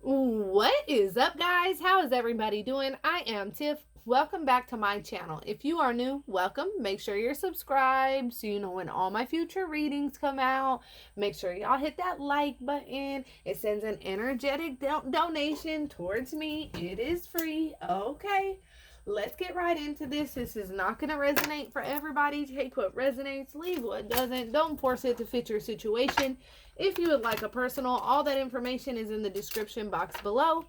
What is up, guys? How is everybody doing? I am Tiff. Welcome back to my channel. If you are new, welcome. Make sure you're subscribed so you know when all my future readings come out. Make sure y'all hit that like button. It sends an energetic donation towards me. It is free. Okay. Let's get right into this. This is not going to resonate for everybody. Take what resonates, leave what doesn't. Don't force it to fit your situation. If you would like a personal, all that information is in the description box below.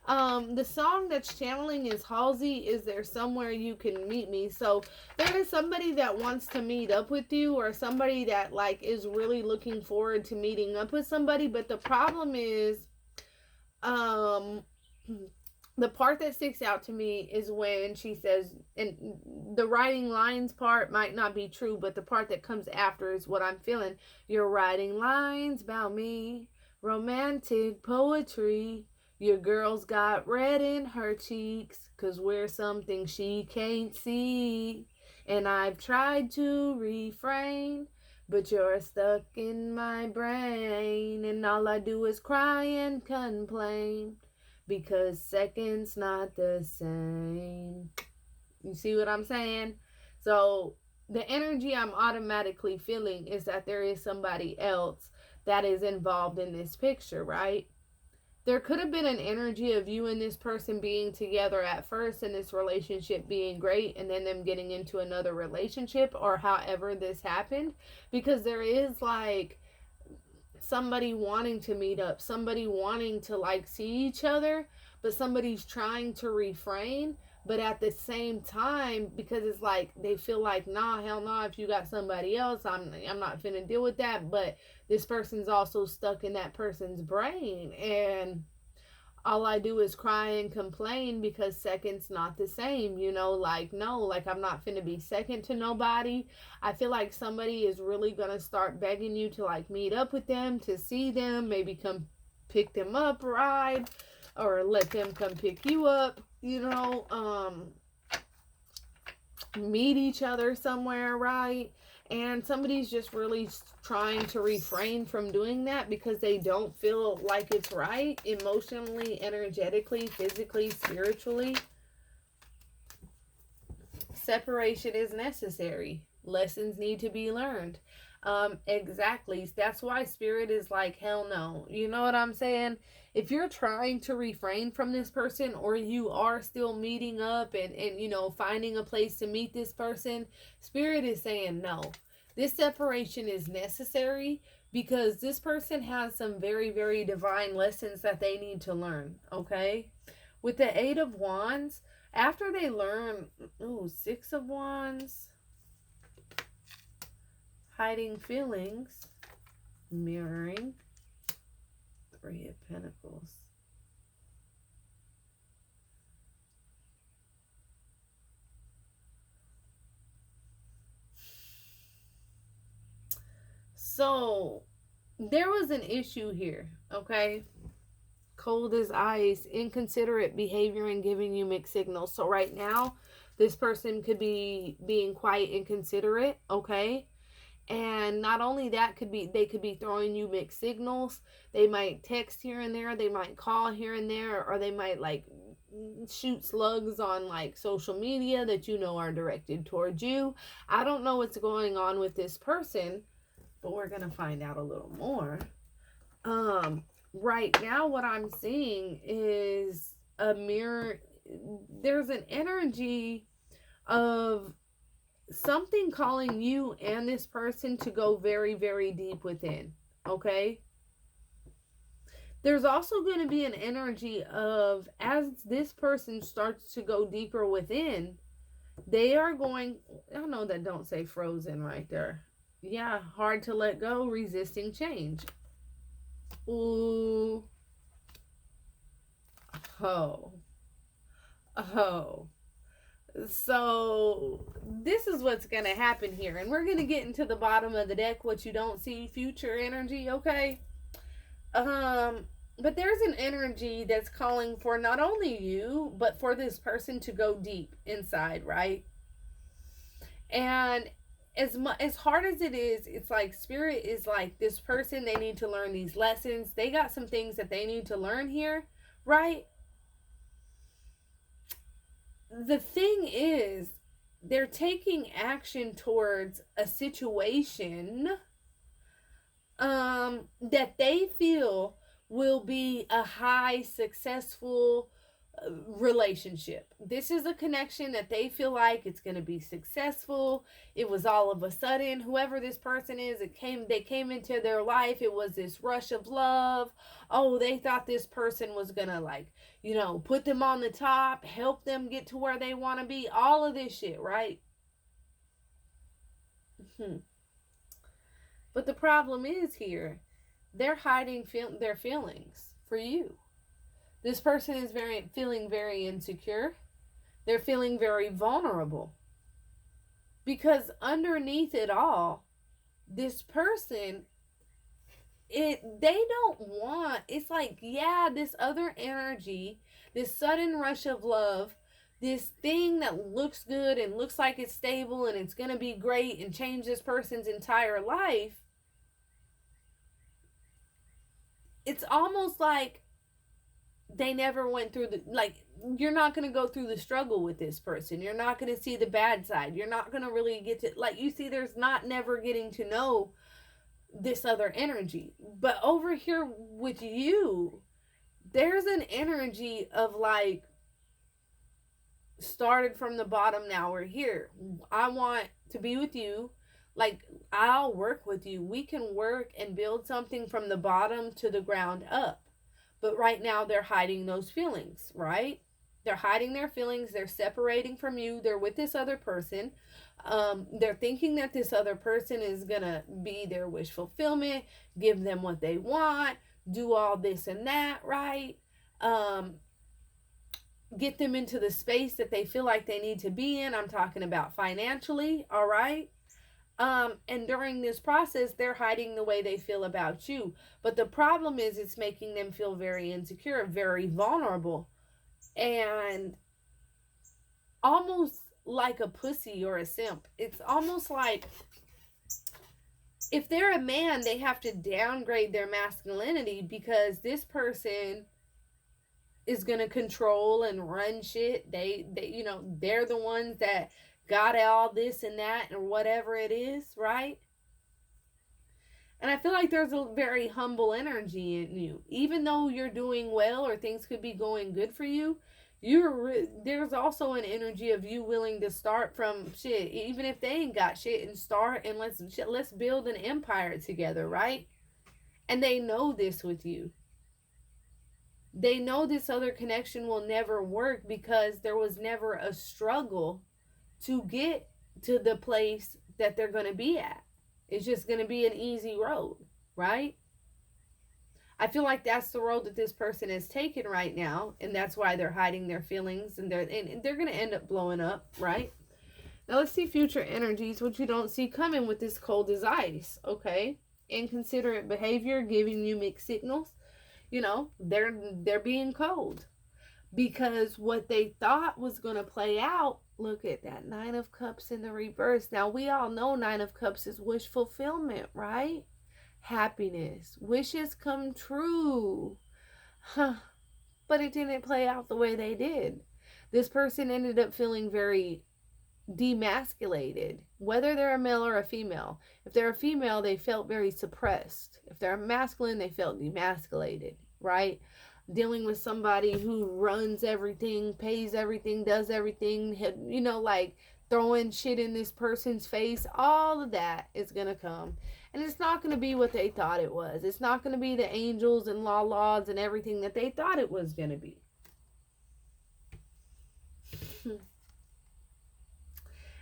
The song that's channeling is Halsey, Is There Somewhere You Can Meet Me? So there is somebody that wants to meet up with you, or somebody that is really looking forward to meeting up with somebody. But the problem is, the part that sticks out to me is when she says, and the writing lines part might not be true, but the part that comes after is what I'm feeling. You're writing lines about me, romantic poetry. Your girl's got red in her cheeks, 'cause we're something she can't see. And I've tried to refrain, but you're stuck in my brain. And all I do is cry and complain, because second's not the same. You see what I'm saying? So the energy I'm automatically feeling is that there is somebody else that is involved in this picture, right? There could have been an energy of you and this person being together at first and this relationship being great, and then them getting into another relationship, or however this happened, because there is somebody wanting to meet up, somebody wanting to see each other, but somebody's trying to refrain. But at the same time, because it's they feel nah, hell nah, if you got somebody else, I'm not finna deal with that. But this person's also stuck in that person's brain, and all I do is cry and complain because second's not the same, no, I'm not finna be second to nobody. I feel like somebody is really gonna start begging you to meet up with them, to see them, maybe come pick them up, ride, or let them come pick you up, meet each other somewhere, right? And somebody's just really trying to refrain from doing that because they don't feel like it's right emotionally, energetically, physically, spiritually. Separation is necessary. Lessons need to be learned. Exactly. That's why spirit is hell no. You know what I'm saying? If you're trying to refrain from this person, or you are still meeting up and finding a place to meet this person, spirit is saying no. This separation is necessary because this person has some very, very divine lessons that they need to learn, okay? With the 8 of Wands, after they learn, 6 of Wands, hiding feelings, mirroring, 3 of Pentacles. So there was an issue here, okay? Cold as ice, inconsiderate behavior, and giving you mixed signals. So right now, this person could be being quite inconsiderate, okay? And not only that, they could be throwing you mixed signals. They might text here and there, they might call here and there, or they might shoot slugs on social media that are directed towards you. I don't know what's going on with this person, but we're gonna find out a little more. Right now what I'm seeing is a mirror. There's an energy of something calling you and this person to go very, very deep within, okay? There's also going to be an energy of, as this person starts to go deeper within, they are going, I know that don't say frozen right there. Yeah, hard to let go, resisting change. Ooh. Oh. So this is what's going to happen here. And we're going to get into the bottom of the deck, what you don't see, future energy, okay? But there's an energy that's calling for not only you, but for this person to go deep inside, right? And as hard as it is, it's spirit is this person, they need to learn these lessons. They got some things that they need to learn here, right? The thing is, they're taking action towards a situation that they feel will be a high successful relationship. This is a connection that they feel like it's going to be successful. It was all of a sudden, whoever this person is, they came into their life. It was this rush of love. Oh, they thought this person was going to, like, put them on the top, help them get to where they want to be, all of this shit, right? But the problem is here, they're hiding their feelings for you. This person is feeling very insecure. They're feeling very vulnerable. Because underneath it all, this person, they don't want, it's like, yeah, this other energy, this sudden rush of love, this thing that looks good and looks like it's stable and it's going to be great and change this person's entire life. It's almost like they never went through you're not going to go through the struggle with this person. You're not going to see the bad side. You're not going to really get to, you see, there's never getting to know this other energy. But over here with you, there's an energy of started from the bottom, now we're here. I want to be with you. I'll work with you. We can work and build something from the bottom to the ground up. But right now they're hiding those feelings, right? They're hiding their feelings. They're separating from you. They're with this other person. They're thinking that this other person is going to be their wish fulfillment, give them what they want, do all this and that, right? Get them into the space that they feel like they need to be in. I'm talking about financially, all right? And during this process, they're hiding the way they feel about you. But the problem is, it's making them feel very insecure, very vulnerable, and almost like a pussy or a simp. It's almost like if they're a man, they have to downgrade their masculinity because this person is going to control and run shit. They're the ones that got all this and that or whatever it is, right? And I feel like there's a very humble energy in you. Even though you're doing well or things could be going good for you, there's also an energy of you willing to start from shit, even if they ain't got shit, and start and let's build an empire together, right? And they know this with you. They know this other connection will never work because there was never a struggle to get to the place that they're going to be at. It's just going to be an easy road, right? I feel like that's the road that this person has taken right now, and that's why they're hiding their feelings, and they're going to end up blowing up, right? Now let's see future energies, what you don't see coming with this cold as ice, okay? Inconsiderate behavior, giving you mixed signals. They're being cold because what they thought was going to play out. Look at that, 9 of Cups in the reverse. Now, we all know 9 of Cups is wish fulfillment, right? Happiness. Wishes come true. But it didn't play out the way they did. This person ended up feeling very demasculated, whether they're a male or a female. If they're a female, they felt very suppressed. If they're masculine, they felt demasculated, right? Dealing with somebody who runs everything, pays everything, does everything, throwing shit in this person's face, all of that is going to come. And it's not going to be what they thought it was. It's not going to be the angels and laws and everything that they thought it was going to be.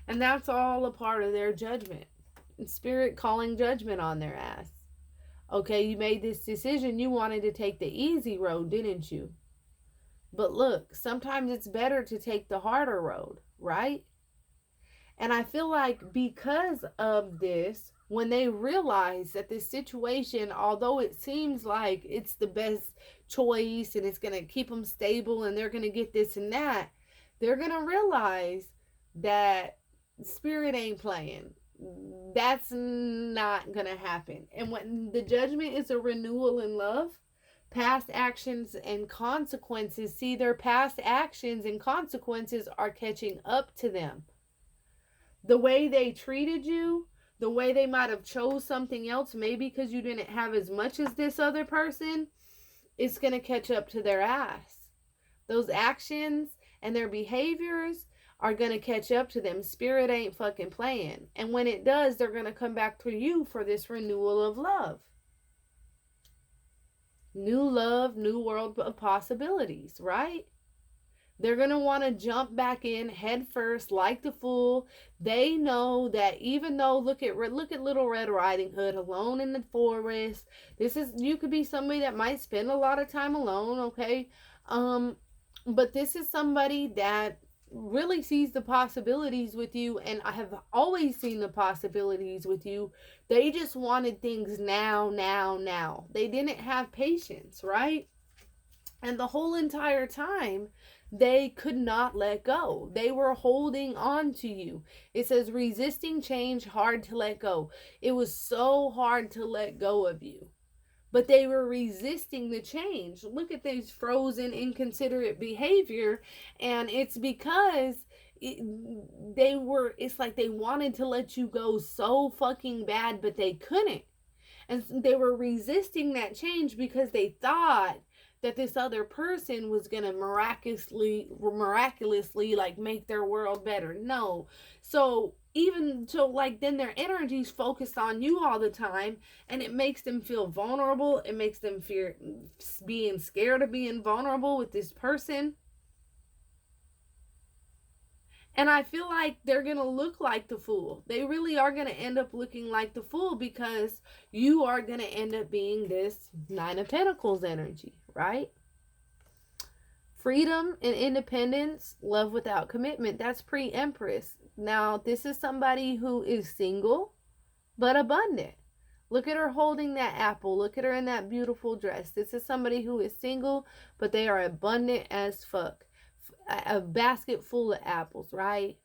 And that's all a part of their judgment. Spirit calling judgment on their ass. Okay, you made this decision. You wanted to take the easy road, didn't you? But look, sometimes it's better to take the harder road, right? And I feel like because of this, when they realize that this situation, although it seems like it's the best choice and it's going to keep them stable and they're going to get this and that, they're going to realize that Spirit ain't playing. That's not going to happen. And when the judgment is a renewal in love, Past actions and consequences. See, their past actions and consequences are catching up to them. The way they treated you, the way they might have chose something else, maybe because you didn't have as much as this other person, it's going to catch up to their ass. Those actions and their behaviors are going to catch up to them. Spirit ain't fucking playing. And when it does, they're going to come back to you for this renewal of love. New love, new world of possibilities, right? They're going to want to jump back in head first like the fool. They know that even though, look at Little Red Riding Hood alone in the forest. You could be somebody that might spend a lot of time alone, okay? But this is somebody that really sees the possibilities with you, and I have always seen the possibilities with you. They just wanted things now. They didn't have patience, right? And the whole entire time, they could not let go. They were holding on to you. It says resisting change, hard to let go. It was so hard to let go of you. But they were resisting the change. Look at this frozen, inconsiderate behavior. And it's because it's like they wanted to let you go so fucking bad, but they couldn't. And they were resisting that change because they thought that this other person was going to miraculously like make their world better. No. So then their energy's focused on you all the time, and it makes them feel vulnerable. It makes them fear being scared of being vulnerable with this person. And I feel like they're going to look like the fool. They really are going to end up looking like the fool because you are going to end up being this Nine of Pentacles energy, right? Freedom and independence, love without commitment. That's pre-Empress. Now, this is somebody who is single but abundant. Look at her holding that apple. Look at her in that beautiful dress. This is somebody who is single, but they are abundant as fuck. A basket full of apples, right?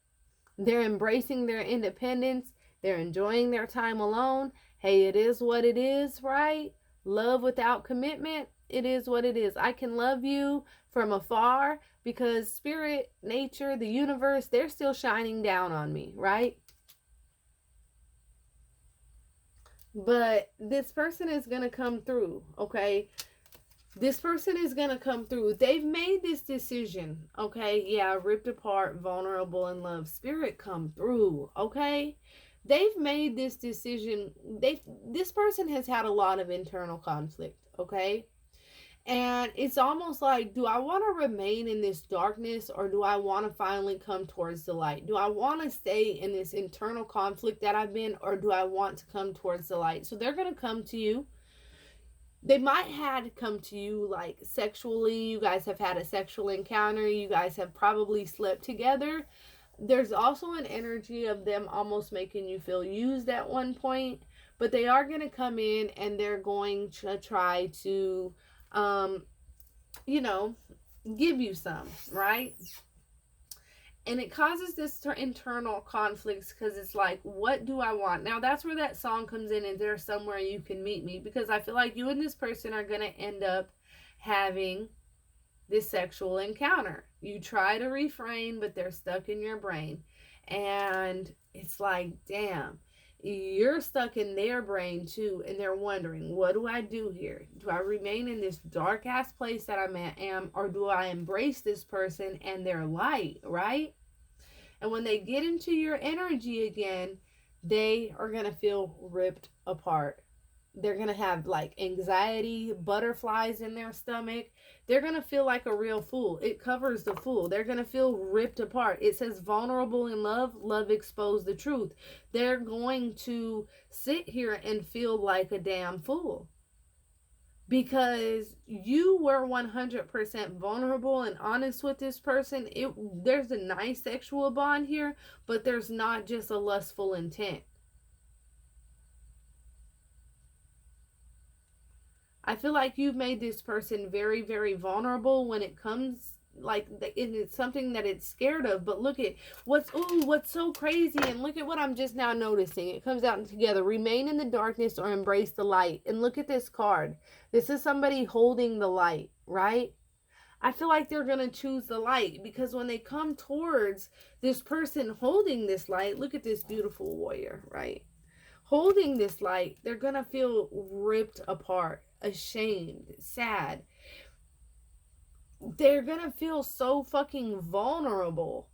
They're embracing their independence. They're enjoying their time alone. Hey, it is what it is, right? Love without commitment. It is what it is. I can love you from afar because spirit, nature, the universe, they're still shining down on me, right? But this person is going to come through, okay? This person is going to come through. They've made this decision, okay? Yeah, ripped apart, vulnerable, in love. Spirit, come through, okay? They've made this decision. This person has had a lot of internal conflict, okay? And it's almost like, do I want to remain in this darkness, or do I want to finally come towards the light? Do I want to stay in this internal conflict that I've been, or do I want to come towards the light? So they're going to come to you. They might have come to you like sexually. You guys have had a sexual encounter. You guys have probably slept together. There's also an energy of them almost making you feel used at one point. But they are going to come in and they're going to try to, give you some, right? And it causes this internal conflicts because it's like, what do I want? Now, that's where that song comes in, and there's somewhere you can meet me, because I feel like you and this person are going to end up having this sexual encounter. You try to refrain, but they're stuck in your brain. And it's like, damn, you're stuck in their brain too, and they're wondering, what do I do here? Do I remain in this dark ass place that am, or do I embrace this person and their light, right? And when they get into your energy again, they are going to feel ripped apart. They're going to have like anxiety, butterflies in their stomach. They're going to feel like a real fool. It covers the fool. They're going to feel ripped apart. It says vulnerable in love, love exposed the truth. They're going to sit here and feel like a damn fool. Because you were 100% vulnerable and honest with this person. There's a nice sexual bond here, but there's not just a lustful intent. I feel like you've made this person very, very vulnerable when it comes like it's something that it's scared of. But look at what's so crazy, and look at what I'm just now noticing. It comes out together: remain in the darkness or embrace the light. And look at this card. This is somebody holding the light, right? I feel like they're going to choose the light, because when they come towards this person holding this light, look at this beautiful warrior, right? Holding this light, they're going to feel ripped apart, ashamed, sad. They're going to feel so fucking vulnerable.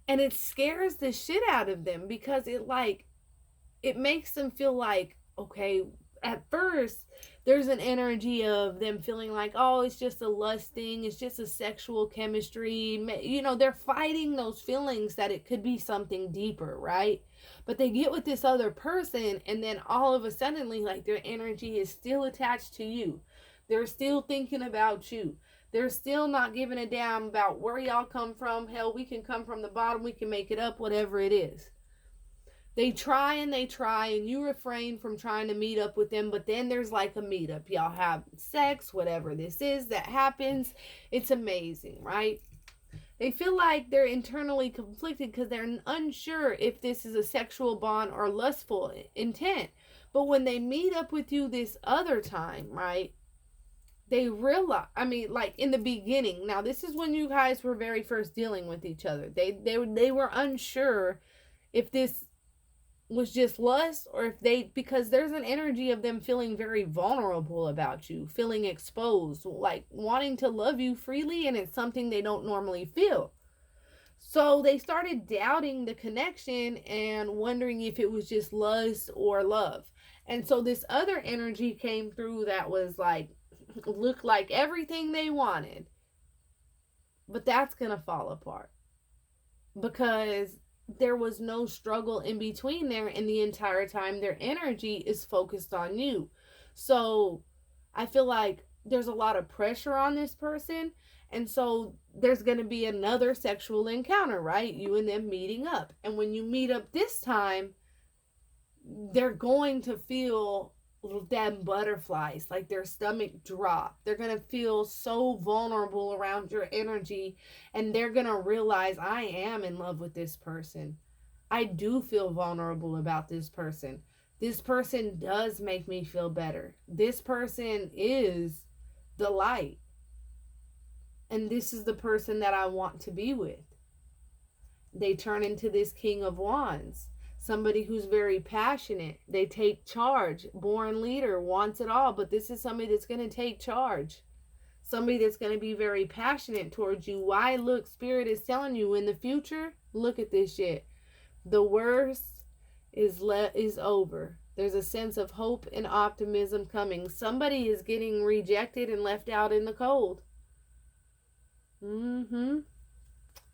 And it scares the shit out of them, because it makes them feel like, okay, at first there's an energy of them feeling like, oh, it's just a lust thing, it's just a sexual chemistry, you know, they're fighting those feelings that it could be something deeper, right? But they get with this other person, and then all of a sudden, like, their energy is still attached to you. They're still thinking about you. They're still not giving a damn about where y'all come from. Hell, we can come from the bottom, we can make it up, whatever it is. They try, and you refrain from trying to meet up with them, but then there's like a meetup. Y'all have sex, whatever this is that happens. It's amazing, right? They feel like they're internally conflicted because they're unsure if this is a sexual bond or lustful intent. But when they meet up with you this other time, right, they realize, I mean, like in the beginning, now this is when you guys were very first dealing with each other. They were unsure if this was just lust, or if because there's an energy of them feeling very vulnerable about you, feeling exposed, like wanting to love you freely, and it's something they don't normally feel. So they started doubting the connection and wondering if it was just lust or love. And so this other energy came through that was like, looked like everything they wanted. But that's gonna fall apart, because there was no struggle in between there, and the entire time their energy is focused on you. So I feel like there's a lot of pressure on this person, and so there's going to be another sexual encounter, right? You and them meeting up, and when you meet up this time, they're going to feel them butterflies, like their stomach drop. They're gonna feel so vulnerable around your energy, and they're gonna realize, I am in love with this person. I do feel vulnerable about this person. This person does make me feel better. This person is the light, and this is the person that I want to be with. They turn into this King of Wands. Somebody who's very passionate. They take charge. Born leader, wants it all. But this is somebody that's going to take charge. Somebody that's going to be very passionate towards you. Why? Look, Spirit is telling you in the future, look at this shit. The worst is over. There's a sense of hope and optimism coming. Somebody is getting rejected and left out in the cold.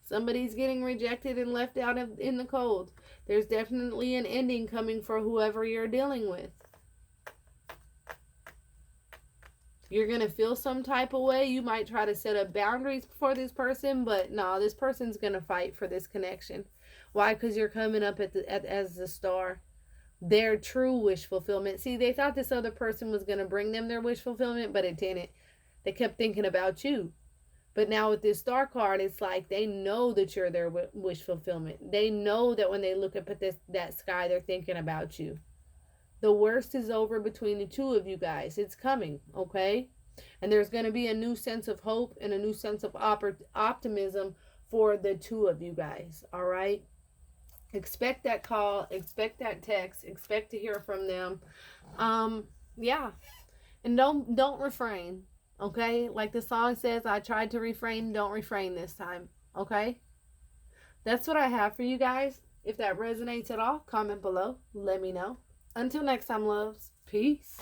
Somebody's getting rejected and left out in the cold. There's definitely an ending coming for whoever you're dealing with. You're going to feel some type of way. You might try to set up boundaries for this person, but no, this person's going to fight for this connection. Why? Because you're coming up as the star. Their true wish fulfillment. See, they thought this other person was going to bring them their wish fulfillment, but it didn't. They kept thinking about you. But now with this star card, it's like they know that you're their wish fulfillment. They know that when they look up at that sky, they're thinking about you. The worst is over between the two of you guys. It's coming, okay? And there's going to be a new sense of hope and a new sense of optimism for the two of you guys, all right? Expect that call. Expect that text. Expect to hear from them. Yeah. And don't refrain. Okay, like the song says, I tried to refrain, don't refrain this time. Okay, that's what I have for you guys. If that resonates at all, comment below, let me know. Until next time, loves, peace.